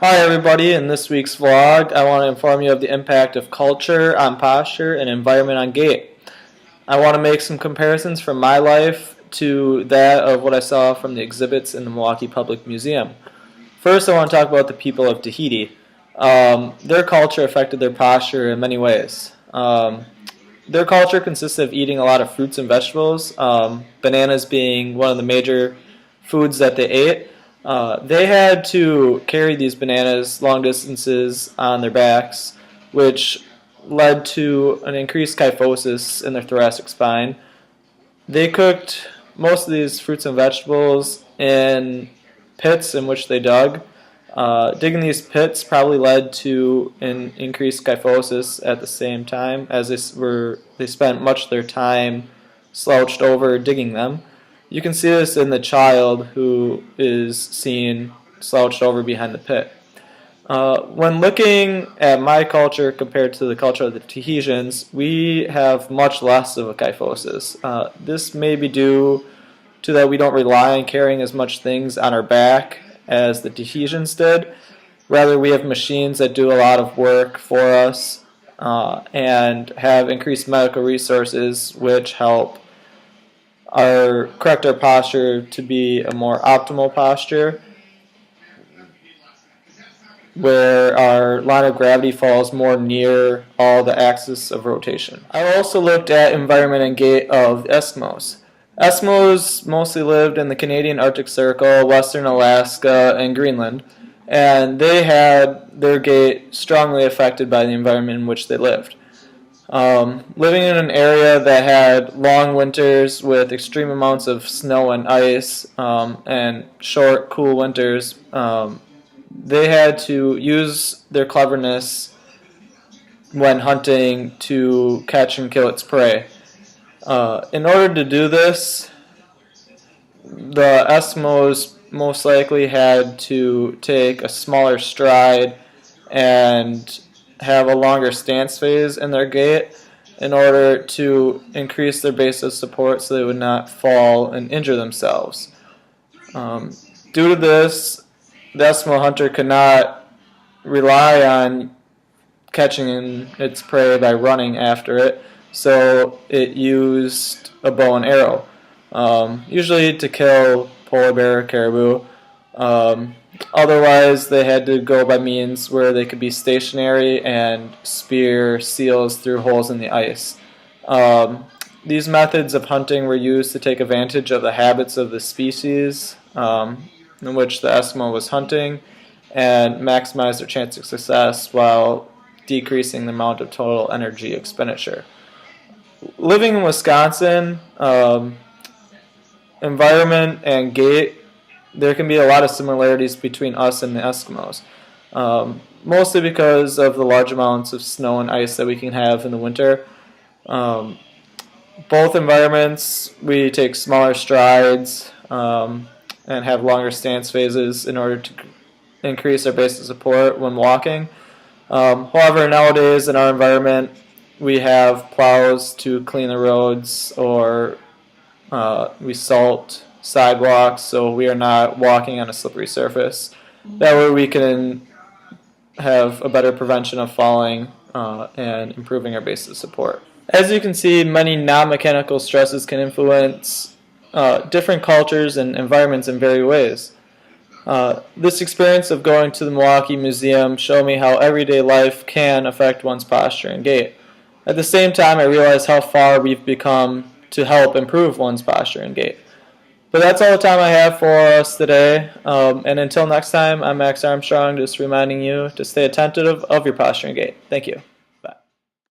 Hi everybody, in this week's vlog I want to inform you of the impact of culture on posture and environment on gait. I want to make some comparisons from my life to that of what I saw from the exhibits in the Milwaukee Public Museum. First I want to talk about the people of Tahiti. Their culture affected their posture in many ways. Their culture consisted of eating a lot of fruits and vegetables, bananas being one of the major foods that they ate. They had to carry these bananas long distances on their backs, which led to an increased kyphosis in their thoracic spine. They cooked most of these fruits and vegetables in pits in which they dug. Digging these pits probably led to an increased kyphosis at the same time, as they spent much of their time slouched over digging them. You can see this in the child who is seen slouched over behind the pit. When looking at my culture compared to the culture of the Tahitians, we have much less of a kyphosis. This may be due to that we don't rely on carrying as much things on our back as the Tahitians did. Rather, we have machines that do a lot of work for us and have increased medical resources which help correct our posture to be a more optimal posture, where our line of gravity falls more near all the axis of rotation. I also looked at environment and gait of the Eskimos. Eskimos mostly lived in the Canadian Arctic Circle, western Alaska, and Greenland, and they had their gait strongly affected by the environment in which they lived. Living in an area that had long winters with extreme amounts of snow and ice and short, cool winters, they had to use their cleverness when hunting to catch and kill its prey. In order to do this, the Eskimos most likely had to take a smaller stride and have a longer stance phase in their gait in order to increase their base of support so they would not fall and injure themselves. Due to this, the Eskimo hunter could not rely on catching its prey by running after it, so it used a bow and arrow, usually to kill polar bear or caribou. Otherwise, they had to go by means where they could be stationary and spear seals through holes in the ice. These methods of hunting were used to take advantage of the habits of the species in which the Eskimo was hunting and maximize their chance of success while decreasing the amount of total energy expenditure. Living in Wisconsin, environment and gait, there can be a lot of similarities between us and the Eskimos, mostly because of the large amounts of snow and ice that we can have in the winter. Both environments, we take smaller strides and have longer stance phases in order to increase our base of support when walking. However, nowadays in our environment, we have plows to clean the roads, or we salt sidewalks, so we are not walking on a slippery surface. That way we can have a better prevention of falling and improving our base of support. As you can see, many non-mechanical stresses can influence different cultures and environments in various ways. This experience of going to the Milwaukee Museum showed me how everyday life can affect one's posture and gait. At the same time, I realized how far we've become to help improve one's posture and gait. But that's all the time I have for us today. And until next time, I'm Max Armstrong, just reminding you to stay attentive of your posture and gait. Thank you.